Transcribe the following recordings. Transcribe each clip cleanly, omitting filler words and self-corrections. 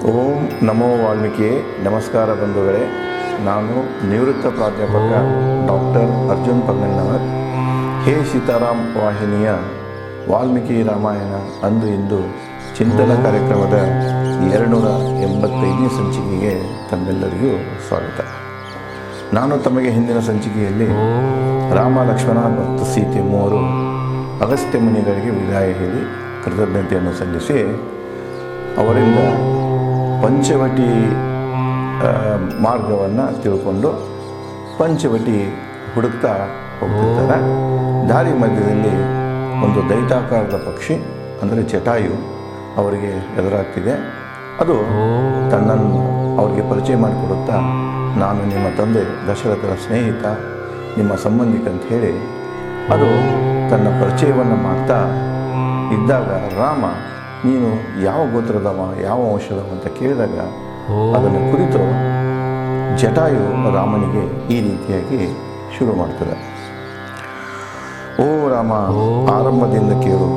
ಓಂ ನಮೋ ವಾಲ್ಮೀಕಿ. ನಮಸ್ಕಾರ ಬಂಧುಗಳೇ. ನಾನು ನಿವೃತ್ತ ಪ್ರಾಧ್ಯಾಪಕ ಡಾಕ್ಟರ್ ಅರ್ಜುನ್ ಪಂಗಣ್ಣವರ್. ಹೇ ಸೀತಾರಾಮ್ ವಾಹಿನಿಯ ವಾಲ್ಮೀಕಿ ರಾಮಾಯಣ ಅಂದು ಇಂದು ಚಿಂತನ ಕಾರ್ಯಕ್ರಮದ 285ನೇ ಸಂಚಿಕೆಗೆ ತಮ್ಮೆಲ್ಲರಿಗೂ ಸ್ವಾಗತ. ನಾನು ತಮಗೆ ಹಿಂದಿನ ಸಂಚಿಕೆಯಲ್ಲಿ ರಾಮ, ಲಕ್ಷ್ಮಣ ಮತ್ತು ಸೀತೆ ಮೂವರು ಅಗಸ್ತ್ಯ ಮುನಿಗಳಿಗೆ ವಿದಾಯ ಹೇಳಿ ಕೃತಜ್ಞತೆಯನ್ನು ಸಲ್ಲಿಸಿ ಅವರಿಂದ ಪಂಚವಟಿ ಮಾರ್ಗವನ್ನು ತಿಳ್ಕೊಂಡು ಪಂಚವಟಿ ಹುಡುಕ್ತಾ ಹೋಗ್ತಿರ್ತಾರೆ. ದಾರಿ ಮಧ್ಯದಲ್ಲಿ ಒಂದು ದೈತಾಕಾರದ ಪಕ್ಷಿ ಅಂದರೆ ಜಟಾಯು ಅವರಿಗೆ ಎದುರಾಗ್ತಿದೆ. ಅದು ತನ್ನನ್ನು ಅವರಿಗೆ ಪರಿಚಯ ಮಾಡಿಕೊಡುತ್ತಾ, ನಾನು ನಿಮ್ಮ ತಂದೆ ದಶರಥರ ಸ್ನೇಹಿತ, ನಿಮ್ಮ ಸಂಬಂಧಿಕ ಅಂತ ಹೇಳಿ ಅದು ತನ್ನ ಪರಿಚಯವನ್ನು ಮಾಡ್ತಾ ಇದ್ದಾಗ, ರಾಮ ನೀನು ಯಾವ ಗೋತ್ರದವ, ಯಾವ ವಂಶದವ ಅಂತ ಕೇಳಿದಾಗ ಅದನ್ನು ಕುರಿತು ಜಟಾಯು ರಾಮನಿಗೆ ಈ ರೀತಿಯಾಗಿ ಶುರು ಮಾಡ್ತದೆ. ಓ ರಾಮ, ಆರಂಭದಿಂದ ಕೇಳು.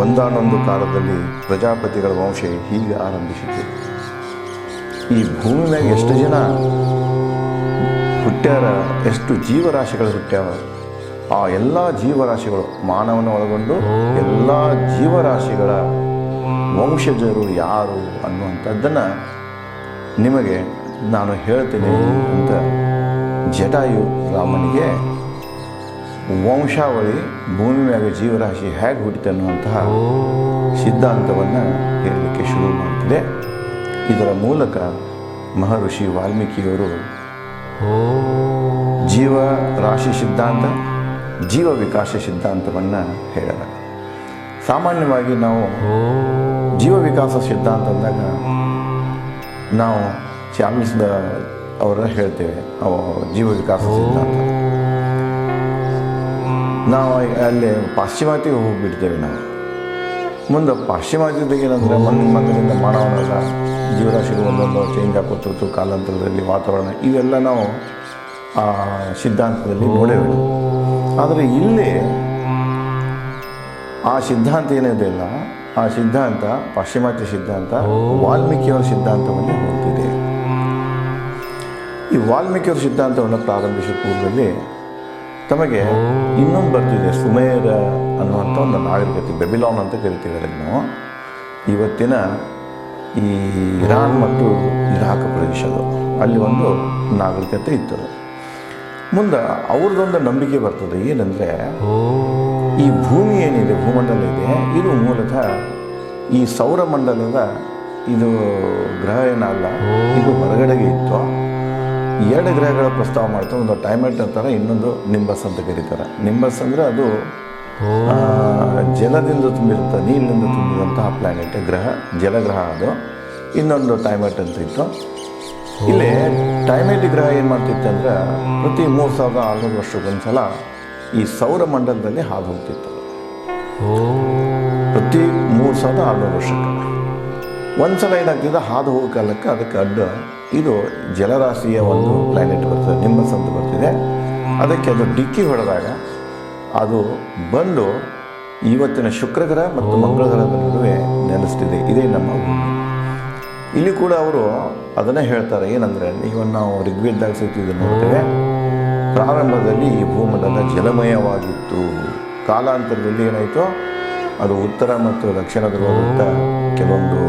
ಒಂದಾನೊಂದು ಕಾಲದಲ್ಲಿ ಪ್ರಜಾಪತಿಗಳ ವಂಶ ಹೀಗೆ ಆರಂಭಿಸಿತು. ಈ ಭೂಮಿ ಮ್ಯಾಗ ಎಷ್ಟು ಜನ ಹುಟ್ಟ್ಯಾರ, ಎಷ್ಟು ಜೀವರಾಶಿಗಳು ಹುಟ್ಟ್ಯಾವ, ಆ ಎಲ್ಲ ಜೀವರಾಶಿಗಳು, ಮಾನವನ ಒಳಗೊಂಡು ಎಲ್ಲ ಜೀವರಾಶಿಗಳ ವಂಶಜರು ಯಾರು ಅನ್ನುವಂಥದ್ದನ್ನು ನಿಮಗೆ ನಾನು ಹೇಳ್ತೀನಿ ಅಂತ ಜಟಾಯು ರಾಮನಿಗೆ ವಂಶಾವಳಿ, ಭೂಮಿ ಮ್ಯಾಗ ಜೀವರಾಶಿ ಹೇಗೆ ಹುಟ್ಟಿತು ಅನ್ನುವಂತಹ ಸಿದ್ಧಾಂತವನ್ನು ಹೇಳಲಿಕ್ಕೆ ಶುರು ಮಾಡ್ತಿದೆ. ಇದರ ಮೂಲಕ ಮಹರ್ಷಿ ವಾಲ್ಮೀಕಿಯವರು ಜೀವರಾಶಿ ಸಿದ್ಧಾಂತ, ಜೀವ ವಿಕಾಸ ಸಿದ್ಧಾಂತವನ್ನು ಹೇಳ್ಯಾರ. ಸಾಮಾನ್ಯವಾಗಿ ನಾವು ಜೀವ ವಿಕಾಸ ಸಿದ್ಧಾಂತ ಅಂದಾಗ ನಾವು ಚಾರ್ಲ್ಸ್ ಅವರ ಹೇಳ್ತೇವೆ, ಜೀವ ವಿಕಾಸ ಸಿದ್ಧಾಂತ. ನಾವು ಅಲ್ಲಿ ಪಾಶ್ಚಿಮಾತ್ಯಗೆ ಹೋಗಿಬಿಡ್ತೇವೆ. ನಾವು ಮುಂದೆ ಪಾಶ್ಚಿಮಾತ್ಯದಾಗ ಏನಂದರೆ ಮಣ್ಣಿನಿಂದ ಮಾನವನಾದ ಜೀವರಾಶಿಗಳು ಒಂದೊಂದು ಚೇಂಜ್ ಆಗುತ್ತಿತ್ತು ಕಾಲಾಂತರದಲ್ಲಿ, ವಾತಾವರಣ ಇವೆಲ್ಲ ನಾವು ಆ ಸಿದ್ಧಾಂತದಲ್ಲಿ ನೋಡೇವೆ. ಆದರೆ ಇಲ್ಲಿ ಆ ಸಿದ್ಧಾಂತ ಏನಿದೆಯಲ್ಲ, ಆ ಸಿದ್ಧಾಂತ ಪಾಶ್ಚಿಮಾತ್ಯ ಸಿದ್ಧಾಂತ ವಾಲ್ಮೀಕಿಯವರ ಸಿದ್ಧಾಂತವನ್ನೇ ಹೋಗ್ತಿದೆ. ಈ ವಾಲ್ಮೀಕಿಯವರ ಸಿದ್ಧಾಂತವನ್ನು ಪ್ರಾರಂಭಿಸುವ ಪೂರ್ವದಲ್ಲಿ ತಮಗೆ ಇನ್ನೊಂದು ಬರ್ತಿದೆ, ಸುಮೇರ ಅನ್ನುವಂಥ ಒಂದು ನಾಗರಿಕತೆ, ಬೆಬಿಲಾನ್ ಅಂತ ಕರಿತೀವಿ ಅದನ್ನು. ಇವತ್ತಿನ ಈ ಇರಾನ್ ಮತ್ತು ಇರಾಕ್ ಪ್ರದೇಶದ ಅಲ್ಲಿ ಒಂದು ನಾಗರಿಕತೆ ಇತ್ತು. ಮುಂದೆ ಅವ್ರದ್ದೊಂದು ನಂಬಿಕೆ ಬರ್ತದೆ, ಏನಂದರೆ ಈ ಭೂಮಿ ಏನಿದೆ, ಭೂಮಂಡಲ ಇದೆ, ಇದು ಮೂಲತಃ ಈ ಸೌರಮಂಡಲದ ಇದು ಗ್ರಹ ಏನಲ್ಲ, ಇದು ಹೊರಗಡೆಗೆ ಇತ್ತು. 2 ಗ್ರಹಗಳ ಪ್ರಸ್ತಾವ ಮಾಡ್ತಾರೆ. ಒಂದು ಟೈಮೆಟ್ ಅಂತಾರೆ, ಇನ್ನೊಂದು ನಿಂಬಸ್ ಅಂತ ಕರೀತಾರೆ. ನಿಂಬಸ್ ಅಂದರೆ ಅದು ಜಲದಿಂದ ತುಂಬಿರುತ್ತೆ, ನೀರಿನಿಂದ ತುಂಬಿದಂತಹ ಪ್ಲ್ಯಾನೆಟ್, ಗ್ರಹ, ಜಲಗ್ರಹ ಅದು. ಇನ್ನೊಂದು ಟೈಮೆಟ್ ಅಂತ ಇತ್ತು. ಇಲ್ಲಿ ಟೈಮೆಟ್ ಗ್ರಹ ಏನು ಮಾಡ್ತಿತ್ತು ಅಂದರೆ ಪ್ರತಿ 3600 ವರ್ಷಕ್ಕೊಂದ್ಸಲ ಈ ಸೌರಮಂಡಲದಲ್ಲಿ ಹಾದು ಹೋಗ್ತಿತ್ತು. ಪ್ರತಿ 3600 ವರ್ಷಕ್ಕೆ ಒಂದು ಸಲ ಏನಾಗ್ತಿದೆ, ಹಾದು ಹೋಗೋ ಕಾಲಕ್ಕೆ ಅದಕ್ಕೆ ಅಡ್ಡ ಇದು ಜಲರಾಶಿಯ ಒಂದು ಪ್ಲ್ಯಾನೆಟ್ ಬರ್ತದೆ, ನಿಂಬಸ್ ಅಂತ ಬರ್ತಿದೆ. ಅದಕ್ಕೆ ಅದು ಡಿಕ್ಕಿ ಹೊಡೆದಾಗ ಅದು ಬಂದು ಇವತ್ತಿನ ಶುಕ್ರ ಗ್ರಹ ಮತ್ತು ಮಂಗಳ ಗ್ರಹದ ನಡುವೆ ನೆಲೆಸ್ತಿದೆ. ಇದೇ ನಮ್ಮ ಭೂಮಿ. ಇಲ್ಲಿ ಕೂಡ ಅವರು ಅದನ್ನೇ ಹೇಳ್ತಾರೆ, ಏನಂದರೆ ಇವನ್ನು ನಾವು ಋಗ್ವೇದದಾಗ ಸಹಿತ ನೋಡ್ತೇವೆ. ಪ್ರಾರಂಭದಲ್ಲಿ ಈ ಭೂಮಂಡಲ ಜಲಮಯವಾಗಿತ್ತು. ಕಾಲಾಂತರದಲ್ಲಿ ಏನಾಯಿತು, ಅದು ಉತ್ತರ ಮತ್ತು ದಕ್ಷಿಣ ಧ್ರುವದತ್ತ ಕೆಲವೊಂದು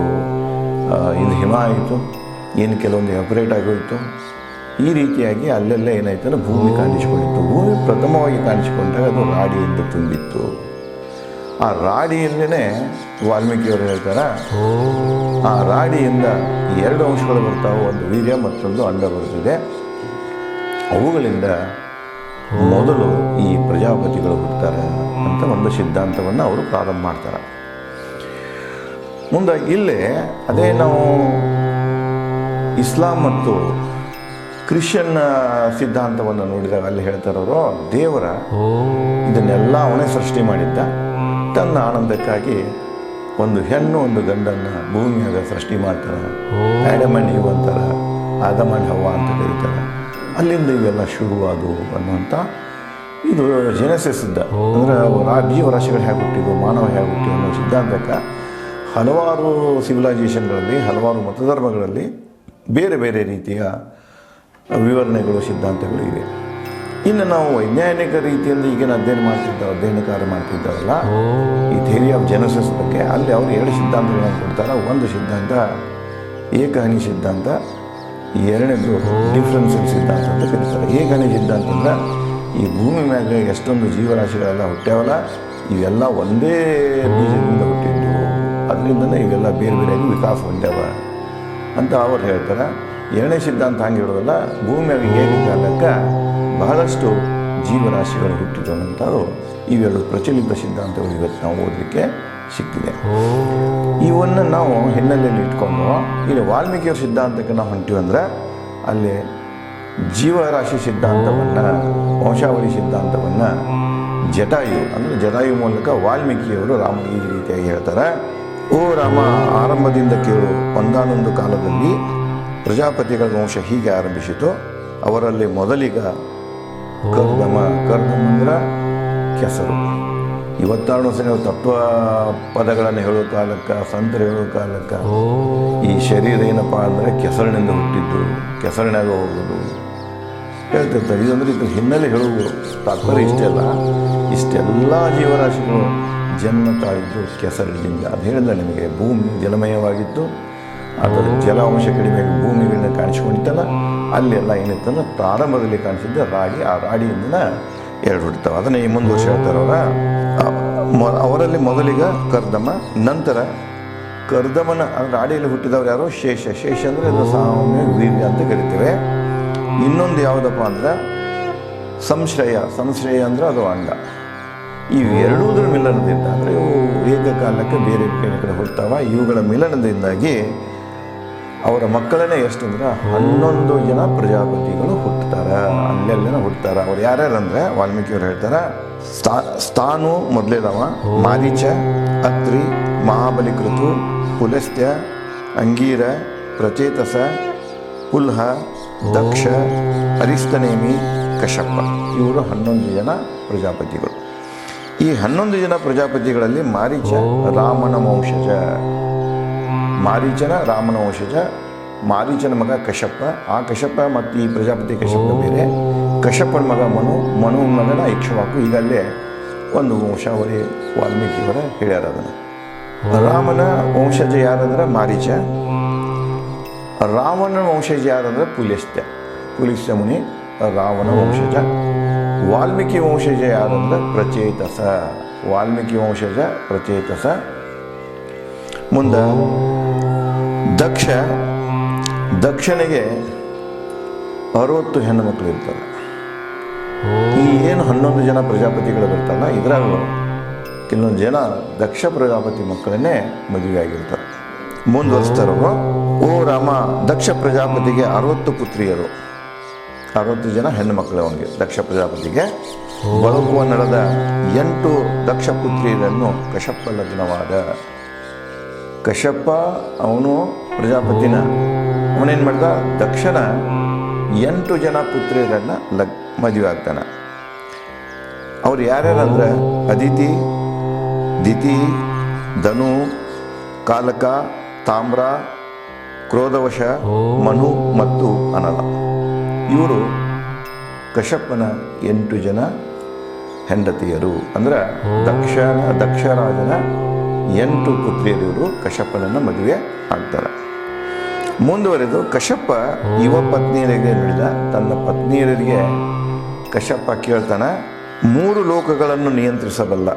ಇದು ಹಿಮ ಆಯಿತು, ಏನು ಕೆಲವೊಂದು ಎವರೇಟ್ ಆಗೋಯಿತು. ಈ ರೀತಿಯಾಗಿ ಅಲ್ಲೆಲ್ಲ ಏನಾಯಿತು ಅಂದರೆ ಭೂಮಿ ಕಾಣಿಸಿಕೊಂಡಿತ್ತು. ಭೂಮಿ ಪ್ರಥಮವಾಗಿ ಕಾಣಿಸಿಕೊಂಡಾಗ ಅದು ರಾಡಿಯಿಂದ ತುಂಬಿತ್ತು. ಆ ರಾಡಿಯಲ್ಲೇ ವಾಲ್ಮೀಕಿಯವರು ಹೇಳ್ತಾರೆ, ಆ ರಾಡಿಯಿಂದ 2 ಅಂಶಗಳು ಬರ್ತಾವೆ, ಒಂದು ವೀರ್ಯ ಮತ್ತೊಂದು ಅಂಡ ಬರುತ್ತಿದೆ. ಅವುಗಳಿಂದ ಮೊದಲು ಈ ಪ್ರಜಾಪತಿಗಳು ಹುಡ್ತಾರೆ ಅಂತ ಒಂದು ಸಿದ್ಧಾಂತವನ್ನು ಅವರು ಪ್ರಾರಂಭ ಮಾಡ್ತಾರೆ. ಮುಂದೆ ಇಲ್ಲೇ ಅದೇ ನಾವು ಇಸ್ಲಾಂ ಮತ್ತು ಕ್ರಿಶ್ಚಿಯನ್ ಸಿದ್ಧಾಂತವನ್ನು ನೋಡಿದಾಗ ಅಲ್ಲಿ ಹೇಳ್ತಾರವರು, ದೇವರ ಇದನ್ನೆಲ್ಲ ಅವನೇ ಸೃಷ್ಟಿ ಮಾಡಿದ್ದ, ತನ್ನ ಆನಂದಕ್ಕಾಗಿ ಒಂದು ಹೆಣ್ಣು ಒಂದು ಗಂಡನ್ನು ಭೂಮಿಯಾಗ ಸೃಷ್ಟಿ ಮಾಡ್ತಾರೆ. ಆಡಮ್ ಆ್ಯಂಡ್ ಈವ್ ಅಂತಾರೆ, ಆದಮ್ ಆ್ಯಂಡ್ ಹವ್ವ ಅಂತ ಕರೀತಾರೆ. ಅಲ್ಲಿಂದ ಇವೆಲ್ಲ ಶುರುವಾದವು ಅನ್ನುವಂಥ ಇದು ಜೆನೆಸಿಸ್ ಇದ್ದ. ಅಂದರೆ ಜೀವರಾಶಿಗಳು ಹೇಗೆ ಹುಟ್ಟಿದ್ವು, ಮಾನವ ಹೇಗೆ ಹುಟ್ಟಿ ಅನ್ನೋ ಸಿದ್ಧಾಂತಕ್ಕೆ ಹಲವಾರು ಸಿವಿಲೈಸೇಷನ್ಗಳಲ್ಲಿ, ಹಲವಾರು ಮತಧರ್ಮಗಳಲ್ಲಿ ಬೇರೆ ಬೇರೆ ರೀತಿಯ ವಿವರಣೆಗಳು, ಸಿದ್ಧಾಂತಗಳು ಇವೆ. ಇನ್ನು ನಾವು ವೈಜ್ಞಾನಿಕ ರೀತಿಯಿಂದ ಈಗಿನ ಅಧ್ಯಯನಕಾರ ಮಾಡ್ತಿದ್ದಾರಲ್ಲ, ಈ ಥಿಯರಿ ಆಫ್ ಜೆನೆಸಿಸ್ ಬಗ್ಗೆ, ಅಲ್ಲಿ ಅವರು 2 ಸಿದ್ಧಾಂತಗಳನ್ನು ಕೊಡ್ತಾರೆ. ಒಂದು ಸಿದ್ಧಾಂತ ಏಕಹನಿ ಸಿದ್ಧಾಂತ, ಎರಡನೇದು ಡಿಫ್ರೆನ್ಷಿಯಲ್ ಸಿದ್ಧಾಂತ ಅಂತ ಕರೀತಾರೆ. ಏಕಹನಿ ಸಿದ್ಧಾಂತ ಅಂದ್ರೆ ಈ ಭೂಮಿ ಮ್ಯಾಗ ಎಷ್ಟೊಂದು ಜೀವರಾಶಿಗಳೆಲ್ಲ ಹುಟ್ಟ್ಯಾವಲ್ಲ, ಇವೆಲ್ಲ ಒಂದೇ ಬೀಜದಿಂದ ಹುಟ್ಟಿದ್ದು, ಅದರಿಂದನೇ ಇವೆಲ್ಲ ಬೇರೆ ಬೇರೆಯಾಗಿ ವಿಕಾಸ ಹೊಂದ್ಯಾವ ಅಂತ ಅವ್ರು ಹೇಳ್ತಾರೆ. ಎರಡನೇ ಸಿದ್ಧಾಂತ ಹಂಗೆ ಹೇಳೋದಲ್ಲ, ಭೂಮಿಯಾಗ ಏಕಕಾಲಕ್ಕೆ ಬಹಳಷ್ಟು ಜೀವರಾಶಿಗಳು ಹುಟ್ಟಿದವು ಅಂತಾರು ಇವೆರಡು ಪ್ರಚಲಿತ ಸಿದ್ಧಾಂತಗಳು ಇವತ್ತು ನಾವು ಓದಲಿಕ್ಕೆ ಸಿಕ್ಕಿದೆ. ಇವನ್ನು ನಾವು ಹಿನ್ನೆಲೆಯಲ್ಲಿ ಇಟ್ಕೊಂಡು ಇಲ್ಲಿ ವಾಲ್ಮೀಕಿಯವರ ಸಿದ್ಧಾಂತಕ್ಕೆ ನಾವು ಹೊಂಟಿವಂದ್ರೆ ಅಲ್ಲಿ ಜೀವರಾಶಿ ಸಿದ್ಧಾಂತವನ್ನು, ವಂಶಾವಳಿ ಸಿದ್ಧಾಂತವನ್ನು ಜಟಾಯು ಅಂದರೆ ಜಟಾಯು ಮೂಲಕ ವಾಲ್ಮೀಕಿಯವರು ರಾಮನಿಗೆ ಈ ರೀತಿಯಾಗಿ ಹೇಳ್ತಾರೆ. ಓ ರಾಮ, ಆರಂಭದಿಂದ ಕೇಳು, ಒಂದಾನೊಂದು ಕಾಲದಲ್ಲಿ ಪ್ರಜಾಪತಿಗಳ ವಂಶ ಹೀಗೆ ಆರಂಭಿಸಿತು. ಅವರಲ್ಲಿ ಮೊದಲಿಗ ಕರ್ದಮ ಅಂದ್ರೆ ಕೆಸರು. ಇವತ್ತಾರು ಸಹ ತತ್ವ ಪದಗಳನ್ನು ಹೇಳೋ ಕಾಲಕ್ಕೆ, ಸಂತರು ಹೇಳೋ ಕಾಲಕ್ಕೆ ಈ ಶರೀರ ಏನಪ್ಪ ಅಂದರೆ ಕೆಸರಿನಿಂದ ಹುಟ್ಟಿದ್ದು, ಕೆಸರಿನಾಗ ಹೋಗೋದು ಹೇಳ್ತಿರ್ತಾರೆ. ಇದಂದ್ರೆ ಇದ್ರ ಹಿನ್ನೆಲೆ ಹೇಳುವುದು ತಾತ್ಪರ್ಯ ಇಷ್ಟೆಲ್ಲ ಜೀವರಾಶಿಗಳು ಜನ್ಮ ತಾಳಿದ್ದು ಕೆಸರಿನಿಂದ. ಅದು ಹೇಳಿದ್ರೆ ನಿಮಗೆ ಭೂಮಿ ಜಲಮಯವಾಗಿತ್ತು, ಅದರ ಜಲಾಂಶ ಕಡಿಮೆಯಾಗಿ ಭೂಮಿಗಳನ್ನ ಕಾಣಿಸ್ಕೊಂಡಿತ್ತಲ್ಲ, ಅಲ್ಲೆಲ್ಲ ಏನಿತ್ತಂದ್ರೆ ಪ್ರಾರಂಭದಲ್ಲಿ ಕಾಣಿಸಿದ್ದ ರಾಡಿ, ಆ ರಾಡಿಯಿಂದ 2 ಹುಡ್ತಾವೆ. ಅದನ್ನೇ ಈ ಮುಂದುವರ್ಷ ಹೇಳ್ತಾರವ್ರ. ಅವರಲ್ಲಿ ಮೊದಲಿಗ ಕರ್ದಮ, ನಂತರ ಕರ್ದಮನ ರಾಡಿಯಲ್ಲಿ ಹುಟ್ಟಿದವ್ರು ಯಾರು? ಶೇಷ ಅಂದರೆ ಅದು ಸಾಮಾನ್ಯ ವೀರ್ಯ ಅಂತ ಕರಿತೇವೆ. ಇನ್ನೊಂದು ಯಾವುದಪ್ಪ ಅಂದ್ರೆ ಸಂಶ್ರಯ ಅಂದರೆ ಅದು ಅಂಡ. ಇವೆರಡೂದ್ರ ಮಿಲನದಿಂದ ಅಂದರೆ ಇವು ಏಕಕಾಲಕ್ಕೆ ಬೇರೆ ಬೇರೆ ಕಡೆ ಹುಡ್ತಾವ. ಇವುಗಳ ಮಿಲನದಿಂದಾಗಿ ಅವರ ಮಕ್ಕಳನ್ನೇ ಎಷ್ಟು ಅಂದ್ರೆ 11 ಜನ ಪ್ರಜಾಪತಿಗಳು ಹುಟ್ಟುತ್ತಾರೆ, ಅಲ್ಲೆಲ್ಲ ಹುಡ್ತಾರೆ. ಅವ್ರು ಯಾರ್ಯಾರಂದ್ರೆ ವಾಲ್ಮೀಕಿಯವ್ರು ಹೇಳ್ತಾರೆ, ಸ್ಥಾನು ಮೊದಲೇದವ, ಮಾರೀಚ, ಅತ್ರಿ, ಮಹಾಬಲಿಕೃತು, ಪುಲಸ್ತ್ಯ, ಅಂಗೀರ, ಪ್ರಚೇತಸ, ಪುಲ್ಹ, ದಕ್ಷ, ಅರಿಸ್ತನೇಮಿ, ಕಶ್ಯಪ. ಇವರು 11 ಜನ ಪ್ರಜಾಪತಿಗಳು. ಈ 11 ಜನ ಪ್ರಜಾಪತಿಗಳಲ್ಲಿ ಮಾರೀಚ ರಾಮನ ವಂಶಜ, ಮಾರೀಚನ ಮಗ ಕಶ್ಯಪ. ಆ ಕಶ್ಯಪ ಮತ್ತು ಈ ಪ್ರಜಾಪತಿ ಕಶ್ಯಪ ಬೇರೆ. ಕಶ್ಯಪನ ಮಗ ಮನುವಿನ ಮಗನ ಇಕ್ಷ್ವಾಕು. ಈಗಲ್ಲೇ ಒಂದು ವಂಶಾವಳಿ ವಾಲ್ಮೀಕಿಯವರ ಹೇಳ್ಯಾರ. ಅದನ್ನು ರಾಮನ ವಂಶಜ ಯಾರಂದ್ರೆ ಮಾರೀಚ, ರಾವಣನ ವಂಶಜ ಯಾರಂದ್ರೆ ಪುಲಿಸ್ತ್ಯ ಮುನಿ ರಾವಣ ವಂಶಜ. ವಾಲ್ಮೀಕಿ ವಂಶಜ ಯಾರಂದ್ರೆ ಪ್ರಚೇತಸ. ಮುಂದೆ ದಕ್ಷನಿಗೆ 60 ಹೆಣ್ಣು ಮಕ್ಕಳು ಇರ್ತಾರೆ. ಈ ಏನು 11 ಜನ ಪ್ರಜಾಪತಿಗಳು ಬರ್ತಾರಲ್ಲ, ಇದ್ರಾಗ ಕೆಲವೊಂದು ಜನ ದಕ್ಷ ಪ್ರಜಾಪತಿ ಮಕ್ಕಳನ್ನೇ ಮದುವೆ ಆಗಿರ್ತಾರೆ. ಮುಂದುವರಿಸ್ತಾರವರು. ಓ ರಾಮ, ದಕ್ಷ ಪ್ರಜಾಪತಿಗೆ 60 ಪುತ್ರಿಯರು, 60 ಜನ ಹೆಣ್ಣು ಮಕ್ಕಳು ಅವನಿಗೆ ದಕ್ಷ ಪ್ರಜಾಪತಿಗೆ. ಬಳಕುವ ನಡೆದ 8 ದಕ್ಷ ಪುತ್ರಿಯರನ್ನು ಕಶ್ಯಪ ಲಗ್ನವಾದ. ಕಶ್ಯಪ ಅವನು ಪ್ರಜಾಪತಿನ ಅವನೇನು ಮಾಡ್ದ, ದಕ್ಷನ 8 ಜನ ಪುತ್ರಿಯರನ್ನು ಮದುವೆ ಆಗ್ತಾನೆ. ಅವ್ರು ಯಾರ್ಯಾರಂದ್ರೆ ಅದಿತಿ, ದಿತಿ, ಧನು, ಕಾಲಕ, ತಾಮ್ರ, ಕ್ರೋಧವಶ, ಮನು ಮತ್ತು ಅನಲ. ಇವರು ಕಶ್ಯಪನ 8 ಜನ ಹೆಂಡತಿಯರು. ಅಂದ್ರೆ ದಕ್ಷರಾಜನ 8 ಪುತ್ರಿಯರು ಇವರು ಕಶ್ಯಪನನ್ನು ಮದುವೆ ಆಗ್ತಾರೆ. ಮುಂದುವರೆದು ಕಶ್ಯಪ ಯುವ ಪತ್ನಿಯರಿಗೆ ನುಡಿದ. ತನ್ನ ಪತ್ನಿಯರಿಗೆ ಕಶ್ಯಪ ಕೇಳ್ತಾನೆ, 3 ಲೋಕಗಳನ್ನು ನಿಯಂತ್ರಿಸಬಲ್ಲ.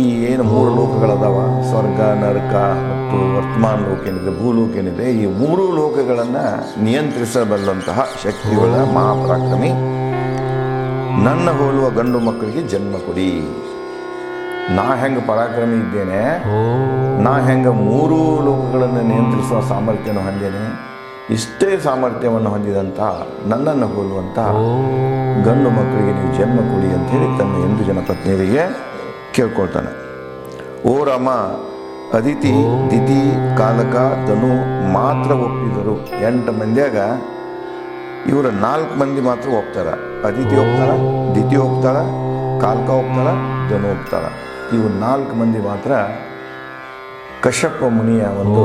ಈ ಏನು 3 ಲೋಕಗಳದಾವ, ಸ್ವರ್ಗ, ನರಕ ಮತ್ತು ವರ್ತಮಾನ ಲೋಕ ಏನಿದೆ, ಭೂಲೋಕ ಏನಿದೆ, ಈ 3 ಲೋಕಗಳನ್ನು ನಿಯಂತ್ರಿಸಬಲ್ಲಂತಹ ಶಕ್ತಿಗಳ ಮಹಾಪರಾಕ್ರಮಿ, ನನ್ನ ಹೋಲುವ ಗಂಡು ಮಕ್ಕಳಿಗೆ ಜನ್ಮ ಕೊಡಿ. ನಾ ಹೆಂಗೆ ಪರಾಕ್ರಮಿ ಇದ್ದೇನೆ, ನಾ ಹೆಂಗೆ 3 ಲೋಕಗಳನ್ನು ನಿಯಂತ್ರಿಸುವ ಸಾಮರ್ಥ್ಯವನ್ನು ಹೊಂದೇನೆ, ಇಷ್ಟೇ ಸಾಮರ್ಥ್ಯವನ್ನು ಹೊಂದಿದಂಥ ನನ್ನನ್ನು ಹೋಲುವಂಥ ಗಂಡು ಮಕ್ಕಳಿಗೆ ನೀವು ಜನ್ಮ ಕೊಡಿ ಅಂಥೇಳಿ ತನ್ನ 8 ಜನ ಪತ್ನಿಯರಿಗೆ ಕೇಳ್ಕೊಳ್ತಾನೆ. ಓ ರಾಮ, ಅದಿತಿ, ದಿತಿ, ಕಾಲಕ, ಧನು ಮಾತ್ರ ಒಪ್ಪಿದರು. 8 ಮಂದಿಯಾಗ ಇವರು 4 ಮಂದಿ ಮಾತ್ರ ಒಪ್ತಾರ. ಅದಿತಿ ಒಪ್ತಾರ, ದಿತಿ ಒಪ್ತಾಳ, ಕಾಲಕ ಒಪ್ತಾಳ, ಧನು ಒಪ್ತಾಳ. ಇವು 4 ಮಂದಿ ಮಾತ್ರ ಕಶ್ಯಪ ಮುನಿಯ ಒಂದು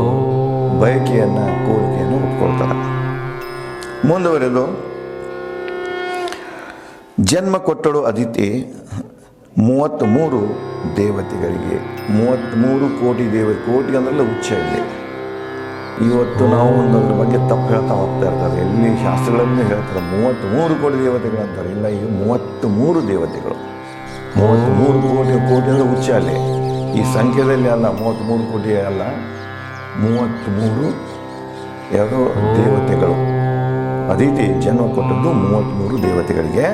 ಬಯಕೆಯನ್ನು ಕೋರಿಕೆಯನ್ನು ಒಪ್ಕೊಳ್ತಾರೆ. ಮುಂದುವರೆದು ಜನ್ಮ ಕೊಟ್ಟಳು ಅದಿತಿ 33 ದೇವತೆಗಳಿಗೆ, 33 ಕೋಟಿ ಕೋಟಿ ಅಂದ್ರಲ್ಲ ಉಚ್ಚ. ಇಲ್ಲಿ ಇವತ್ತು ನಾವು ಒಂದರ ಬಗ್ಗೆ ತಪ್ಪು ಹೇಳ್ತಾ ಹೋಗ್ತಾ ಇರ್ತಾರೆ. ಎಲ್ಲಿ ಶಾಸ್ತ್ರಗಳನ್ನು ಹೇಳ್ತಾರೆ 33 ಕೋಟಿ ದೇವತೆಗಳು ಅಂತಾರೆ. ಇಲ್ಲ, ಈಗ 33 ದೇವತೆಗಳು. 33 ಕೋಟಿ ಅಂದರೆ ಉಚ್ಚ. ಅಲ್ಲಿ ಈ ಸಂಖ್ಯೆಯಲ್ಲಿ ಅಲ್ಲ, 33 ಕೋಟಿ ಅಲ್ಲ, 33 ದೇವತೆಗಳು. ಅದಿತಿ ಜನ್ಮ ಕೊಟ್ಟದ್ದು 33 ದೇವತೆಗಳಿಗೆ.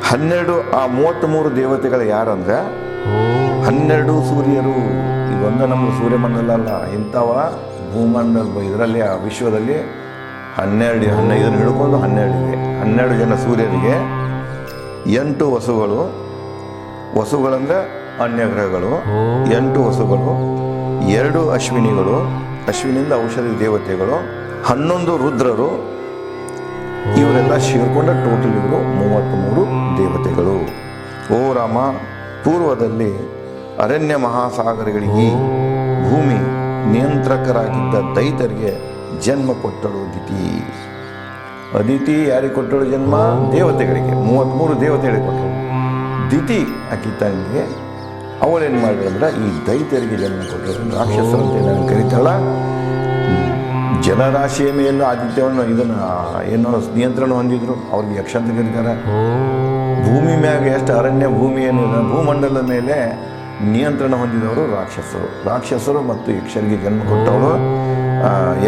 12 ಆ 33 ದೇವತೆಗಳು ಯಾರಂದ್ರೆ 12 ಸೂರ್ಯರು. ಇದೊಂದು ನಮ್ಮ ಸೂರ್ಯಮಂಡಲ ಅಲ್ಲ, ಇಂಥವ ಭೂಮಂಡಲ ಇದರಲ್ಲಿ ಆ ವಿಶ್ವದಲ್ಲಿ 15 ಹಿಡ್ಕೊಂಡು 12 ಇದೆ. 12 ಜನ ಸೂರ್ಯರಿಗೆ, 8 ವಸುಗಳು. ವಸುಗಳಂದರೆ ಅನ್ಯ ಗ್ರಹಗಳು. 8 ವಸುಗಳು, 2 ಅಶ್ವಿನಿಗಳು, ಅಶ್ವಿನಿಂದ ಔಷಧಿ ದೇವತೆಗಳು, 11 ರುದ್ರರು. ಇವರೆಲ್ಲ ಸೇರಿಕೊಂಡ ಟೋಟಲ್ ಇವರು 33 ದೇವತೆಗಳು. ಓ ರಾಮ, ಪೂರ್ವದಲ್ಲಿ ಅರಣ್ಯ ಮಹಾಸಾಗರಗಳಿಗೆ ಭೂಮಿ ನಿಯಂತ್ರಕರಾಗಿದ್ದ ದೈತರಿಗೆ ಜನ್ಮ ಕೊಟ್ಟಳು ಅದಿತಿ. ಅದಿತಿ ಯಾರಿಗೆ ಕೊಟ್ಟಳು ಜನ್ಮ? ದೇವತೆಗಳಿಗೆ, 33 ದೇವತೆಗಳಿಗೆ ಕೊಟ್ಟಳು. ದಿತಿ ಆಕಿ ತಂಗಿ ಅವಳೇನು ಮಾಡಿದ್ರೆ ಈ ದೈತರಿಗೆ ಜನ್ಮ ಕೊಟ್ಟಳು. ರಾಕ್ಷಸರಂತೆ ನಾನು ಕರೀತಾಳ. ಜಲರಾಶಿಯ ಮೇಲೆ ಆದಿತ್ಯವನ್ನು ಇದನ್ನು ಏನೋ ನಿಯಂತ್ರಣ ಹೊಂದಿದ್ರು, ಅವ್ರಿಗೆ ಯಕ್ಷ ಅಂತ ಕರೀತಾರೆ. ಭೂಮಿ ಮ್ಯಾಗ ಎಷ್ಟು ಅರಣ್ಯ ಭೂಮಿ ಏನಿದೆ, ಭೂಮಂಡಲದ ಮೇಲೆ ನಿಯಂತ್ರಣ ಹೊಂದಿದವರು ರಾಕ್ಷಸರು ಮತ್ತು ಯಕ್ಷರಿಗೆ ಜನ್ಮ ಕೊಟ್ಟವಳು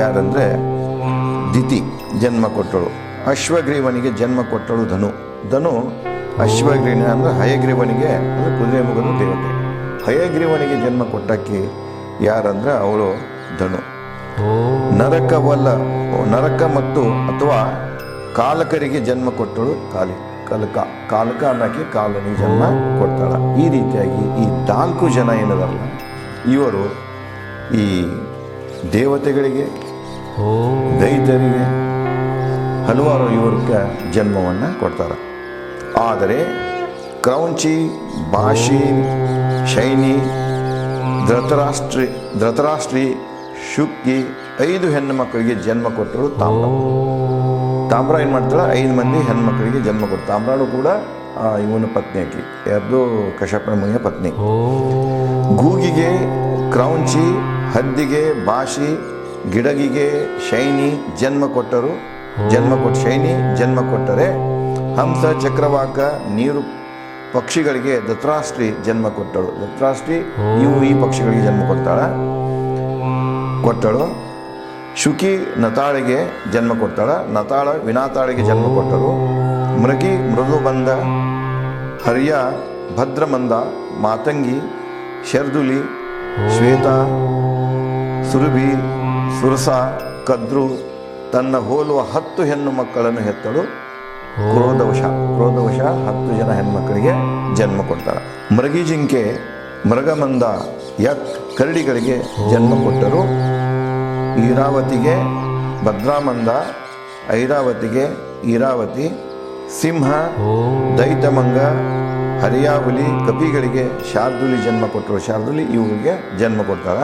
ಯಾರಂದರೆ ದಿತಿ ಜನ್ಮ ಕೊಟ್ಟಳು. ಅಶ್ವಗ್ರೀವನಿಗೆ ಜನ್ಮ ಕೊಟ್ಟಳು ಧನು. ಅಶ್ವಗ್ರೀವನ ಅಂದರೆ ಹಯಗ್ರೀವನಿಗೆ ಅಂದರೆ ಕುದುರೆ ಮುಖದ ದೇವತೆ. ಹಯಗ್ರೀವನಿಗೆ ಜನ್ಮ ಕೊಟ್ಟಕ್ಕೆ ಯಾರಂದ್ರೆ ಅವಳು ಧನು. ನರಕ ಮತ್ತು ಅಥವಾ ಕಾಲಕರಿಗೆ ಜನ್ಮ ಕೊಟ್ಟಳು ಕಾಲಕ ಅನ್ನಕ್ಕೆ ಕಾಲನಿಗೆ ಜನ್ಮ ಕೊಡ್ತಾಳ. ಈ ರೀತಿಯಾಗಿ ಈ 4 ಜನ ಏನದಾರಲ್ಲ ಇವರು ಈ ದೇವತೆಗಳಿಗೆ, ದೈತರಿಗೆ ಹಲವಾರು ಇವ್ರಿಗೆ ಜನ್ಮವನ್ನು ಕೊಡ್ತಾರೆ. ಆದರೆ ಕ್ರೌಂಚಿ, ಬಾಷಿ, ಶೈನಿ, ಧೃತರಾಷ್ಟ್ರಿ, ಶುಕ್ತಿ 5 ಹೆಣ್ಣು ಮಕ್ಕಳಿಗೆ ಜನ್ಮ ಕೊಟ್ಟರು ತಾಮ್ರ ಏನು ಮಾಡ್ತಾಳೆ? 5 ಮಂದಿ ಹೆಣ್ಮಕ್ಳಿಗೆ ಜನ್ಮ ಕೊಟ್ಟು. ತಾಮ್ರಾನು ಕೂಡ ಇವನ ಪತ್ನಿ ಆಕಿ, ಯಾರ್ದು ಕಶ್ಯಪನ ಮುನಿಯ ಪತ್ನಿ. ಗೂಗಿಗೆ ಕ್ರೌಂಚಿ, ಹದ್ದಿಗೆ ಬಾಷಿ, ಗಿಡಗಿಗೆ ಶೈನಿ ಜನ್ಮ ಶೈನಿ ಜನ್ಮ ಕೊಟ್ಟರೆ. ಹಂಸ, ಚಕ್ರವಾಕ, ನೀರು ಪಕ್ಷಿಗಳಿಗೆ ಧೃತರಾಷ್ಟ್ರಿ ಜನ್ಮ ಕೊಟ್ಟಳು. ಧೃತರಾಷ್ಟ್ರಿ ಈ ಪಕ್ಷಿಗಳಿಗೆ ಜನ್ಮ ಕೊಟ್ಟಳು. ಶುಕಿ ನತಾಳಿಗೆ ಜನ್ಮ ಕೊಡ್ತಾಳ. ನತಾಳ ವಿನಾತಾಳಿಗೆ ಜನ್ಮ ಕೊಟ್ಟರು. ಮೃಗಿ ಮೃದುಬಂಧ, ಹರ್ಯ ಭದ್ರಮಂದ, ಮಾತಂಗಿ, ಶರ್ದುಲಿ, ಶ್ವೇತ, ಸುರಭಿ, ಸುರಸ, ಕದ್ರು ತನ್ನ ಹೋಲುವ 10 ಹೆಣ್ಣು ಮಕ್ಕಳನ್ನು ಹೆತ್ತಳು. ಕ್ರೋಧವಶ 10 ಜನ ಹೆಣ್ಮಕ್ಕಳಿಗೆ ಜನ್ಮ ಕೊಡ್ತಾಳ. ಮೃಗಿ ಜಿಂಕೆ, ಮೃಗಮಂದ, ಯಕ್ ಕರಡಿಗಳಿಗೆ ಜನ್ಮ ಕೊಟ್ಟರು. ಈರಾವತಿಗೆ ಭದ್ರಾಮಂದ, ಐರಾವತಿಗೆ ಈರಾವತಿ, ಸಿಂಹ, ದೈತಮಂಗ, ಹರಿಯಾವಲಿ ಕಪಿಗಳಿಗೆ ಶಾರ್ದುಲಿ ಜನ್ಮ ಕೊಟ್ಟರು. ಶಾರ್ದುಲಿ ಇವರಿಗೆ ಜನ್ಮ ಕೊಡ್ತಾರ.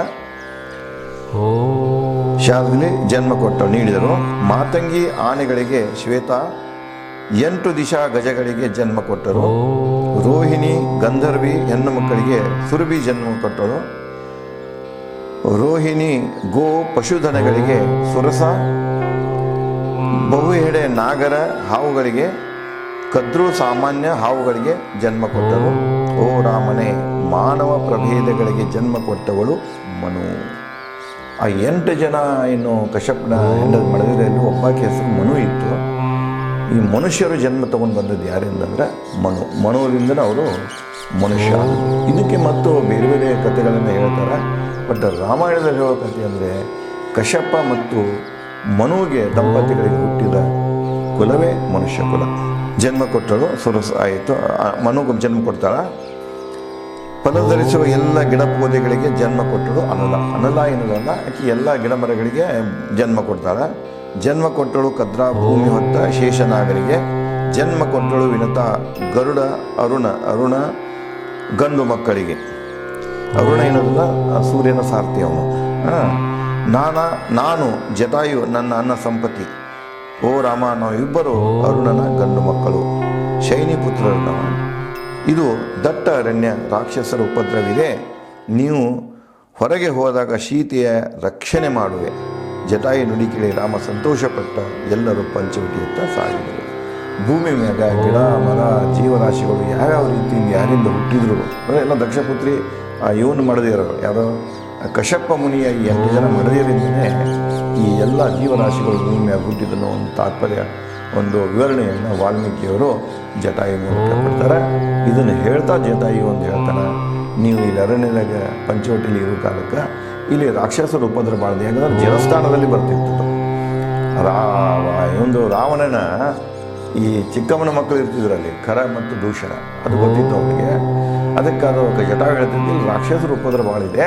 ಶಾರ್ದುಲಿ ಜನ್ಮ ನೀಡಿದರು. ಮಾತಂಗಿ ಆನೆಗಳಿಗೆ ಶ್ವೇತ, 8 ದಿಶಾ ಗಜಗಳಿಗೆ ಜನ್ಮ ಕೊಟ್ಟರು. ರೋಹಿಣಿ ಗಂಧರ್ವಿ ಹೆಣ್ಣು ಮಕ್ಕಳಿಗೆ ಸುರಭಿ ಜನ್ಮ ಕೊಟ್ಟರು. ರೋಹಿಣಿ ಗೋ ಪಶುಧನಗಳಿಗೆ ಸುರಸ, ಬಹುಹೆಡೆ ನಾಗರ ಹಾವುಗಳಿಗೆ, ಕದ್ರು ಸಾಮಾನ್ಯ ಹಾವುಗಳಿಗೆ ಜನ್ಮ ಕೊಟ್ಟರು. ಓ ರಾಮನೇ, ಮಾನವ ಪ್ರಭೇದಗಳಿಗೆ ಜನ್ಮ ಕೊಟ್ಟವಳು ಮನು. ಆ 8 ಜನ ಇನ್ನು ಕಶ್ಯಪನ ಹೆಂಡದ ಮಡದಿಯಲ್ಲಿ ಒಬ್ಬಾಕೆ ಹೆಸರು ಮನು ಇತ್ತು. ಈ ಮನುಷ್ಯರು ಜನ್ಮ ತಗೊಂಡು ಬಂದದ್ದು ಯಾರಿಂದಂದ್ರೆ ಮನುವಿಂದನೇ ಅವರು ಮನುಷ್ಯ. ಇದಕ್ಕೆ ಮತ್ತು ಬೇರೆ ಬೇರೆ ಕಥೆಗಳನ್ನು ಹೇಳ್ತಾರೆ. ಬಟ್ ರಾಮಾಯಣದಲ್ಲಿ ಹೇಳೋ ಕಥೆ ಅಂದರೆ ಕಶ್ಯಪ ಮತ್ತು ಮನುವಿಗೆ ದಂಪತಿಗಳಿಗೆ ಹುಟ್ಟಿದ ಕುಲವೇ ಮನುಷ್ಯ ಕುಲ. ಜನ್ಮ ಕೊಟ್ಟಳು ಸುರಸ ಆಯಿತು. ಮನುಗೆ ಜನ್ಮ ಕೊಡ್ತಾಳ. ಫಲಧರಿಸುವ ಎಲ್ಲ ಗಿಡ ಪೋದೆಗಳಿಗೆ ಜನ್ಮ ಕೊಟ್ಟಳು ಅನಲ ಏನಲ್ಲ ಆಕೆ ಎಲ್ಲ ಗಿಡ ಮರಗಳಿಗೆ ಜನ್ಮ ಕೊಡ್ತಾಳ. ಜನ್ಮ ಕೊಟ್ಟಳು ಕದ್ರ ಭೂಮಿ ಹೊತ್ತ ಶೇಷನಾಗರಿಗೆ ಜನ್ಮ ಕೊಟ್ಟಳು ವಿನತ ಗರುಡ ಅರುಣ ಗಂಡು ಮಕ್ಕಳಿಗೆ. ಅರುಣ ಏನದಲ್ಲ ಸೂರ್ಯನ ಸಾರಥಿ ಅವನು. ನಾನು ಜಟಾಯು ನನ್ನ ಅನ್ನ ಸಂಪತ್ತಿ. ಓ ರಾಮ, ನಾವಿಬ್ಬರು ಅರುಣನ ಗಂಡು ಮಕ್ಕಳು, ಶೈನಿಪುತ್ರರು ನಾವು. ಇದು ದಟ್ಟ ಅರಣ್ಯ, ರಾಕ್ಷಸರ ಉಪದ್ರವಿದೆ. ನೀವು ಹೊರಗೆ ಹೋದಾಗ ಸೀತೆಯ ರಕ್ಷಣೆ ಮಾಡುವೆ. ಜಟಾಯು ನುಡಿ ಕೇಳಿ ರಾಮ ಸಂತೋಷಪಟ್ಟ. ಎಲ್ಲರೂ ಪಂಚವಟಿಯತ್ತ ಸಾಗಿದರು. ಭೂಮಿ ಮ್ಯಾಗ ಗಿಡ ಮರ ಜೀವರಾಶಿಗಳು ಯಾವ್ಯಾವ ರೀತಿಯಿಂದ ಯಾರಿಂದ ಹುಟ್ಟಿದ್ರು ಎಲ್ಲ ದಕ್ಷಪುತ್ರಿ ಇವನು ಮಡದಿಯರು, ಯಾರೋ ಕಶ್ಯಪ ಮುನಿಯ ಈ 8 ಜನ ಮಡದಿಯರಿಂದಲೇ ಈ ಎಲ್ಲ ಜೀವರಾಶಿಗಳು ಭೂಮಿ ಮ್ಯಾಗ ಹುಟ್ಟಿದನ್ನು ಒಂದು ತಾತ್ಪರ್ಯ, ಒಂದು ವಿವರಣೆಯನ್ನು ವಾಲ್ಮೀಕಿಯವರು ಜಟಾಯು ಮೂಲಕ ಕೊಡ್ತಾರೆ. ಇದನ್ನು ಹೇಳ್ತಾ ಜಟಾಯು ಒಂದು ಹೇಳ್ತಾನೆ, ನೀವು ಇಲ್ಲಿ ಅರಣ್ಯದಾಗ ಪಂಚವಟಿಲಿ ಇರೋ ಕಾಲಕ್ಕೆ ಇಲ್ಲಿ ರಾಕ್ಷಸರ ಉಪದ್ರ ಮಾಡಿದೆ. ಯಾಕಂದ್ರೆ ಜಲಸ್ಥಾನದಲ್ಲಿ ಬರ್ತಿತ್ತು. ಒಂದು ರಾವಣನ ಈ ಚಿಕ್ಕಮ್ಮನ ಮಕ್ಕಳು ಇರ್ತಿದ್ರಲ್ಲಿ ಖರ ಮತ್ತು ದೂಷಣ, ಅದು ಗೊತ್ತಿತ್ತು ಅವನಿಗೆ. ಅದಕ್ಕೆ ಅದು ಜಟಾಯು ಹೇಳ್ತಿದ್ದು, ಇಲ್ಲಿ ರಾಕ್ಷಸರ ಉಪದ್ರ ಮಾಡಿದೆ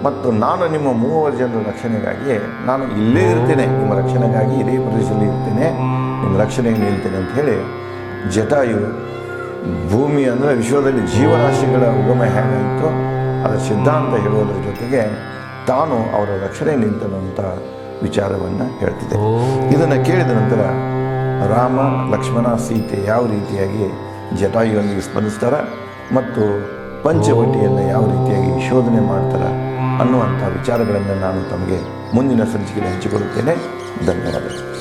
ಮತ್ತು ನಾನು ನಿಮ್ಮ 3 ಜನರ ರಕ್ಷಣೆಗಾಗಿ ನಾನು ಇಲ್ಲೇ ಇರ್ತೇನೆ, ನಿಮ್ಮ ರಕ್ಷಣೆಗಾಗಿ ಇದೇ ಪ್ರದೇಶದಲ್ಲಿ ಇರ್ತೇನೆ, ನಿಮ್ಮ ರಕ್ಷಣೆಗೆ ನಿಲ್ತೇನೆ ಅಂತ ಹೇಳಿ ಜಟಾಯು ಭೂಮಿ ಅಂದರೆ ವಿಶ್ವದಲ್ಲಿ ಜೀವರಾಶಿಗಳ ಉಗಮ ಹೇಗಾಯಿತು ಅದರ ಸಿದ್ಧಾಂತ ಹೇಳುವುದರ ಜೊತೆಗೆ ತಾನು ಅವರ ರಕ್ಷಣೆ ನಿಂತನಂಥ ವಿಚಾರವನ್ನು ಹೇಳ್ತಿದೆ. ಇದನ್ನು ಕೇಳಿದ ನಂತರ ರಾಮ, ಲಕ್ಷ್ಮಣ, ಸೀತೆ ಯಾವ ರೀತಿಯಾಗಿ ಜಟಾಯುವೊಂದಿಗೆ ಸ್ಪಂದಿಸ್ತಾರೆ ಮತ್ತು ಪಂಚವಟಿಯನ್ನು ಯಾವ ರೀತಿಯಾಗಿ ಶೋಧನೆ ಮಾಡ್ತಾರೆ ಅನ್ನುವಂಥ ವಿಚಾರಗಳನ್ನು ನಾನು ತಮಗೆ ಮುಂದಿನ ಸಂಚಿಕೆಯಲ್ಲಿ ಹಂಚಿಕೊಳ್ಳುತ್ತೇನೆ. ಧನ್ಯವಾದಗಳು.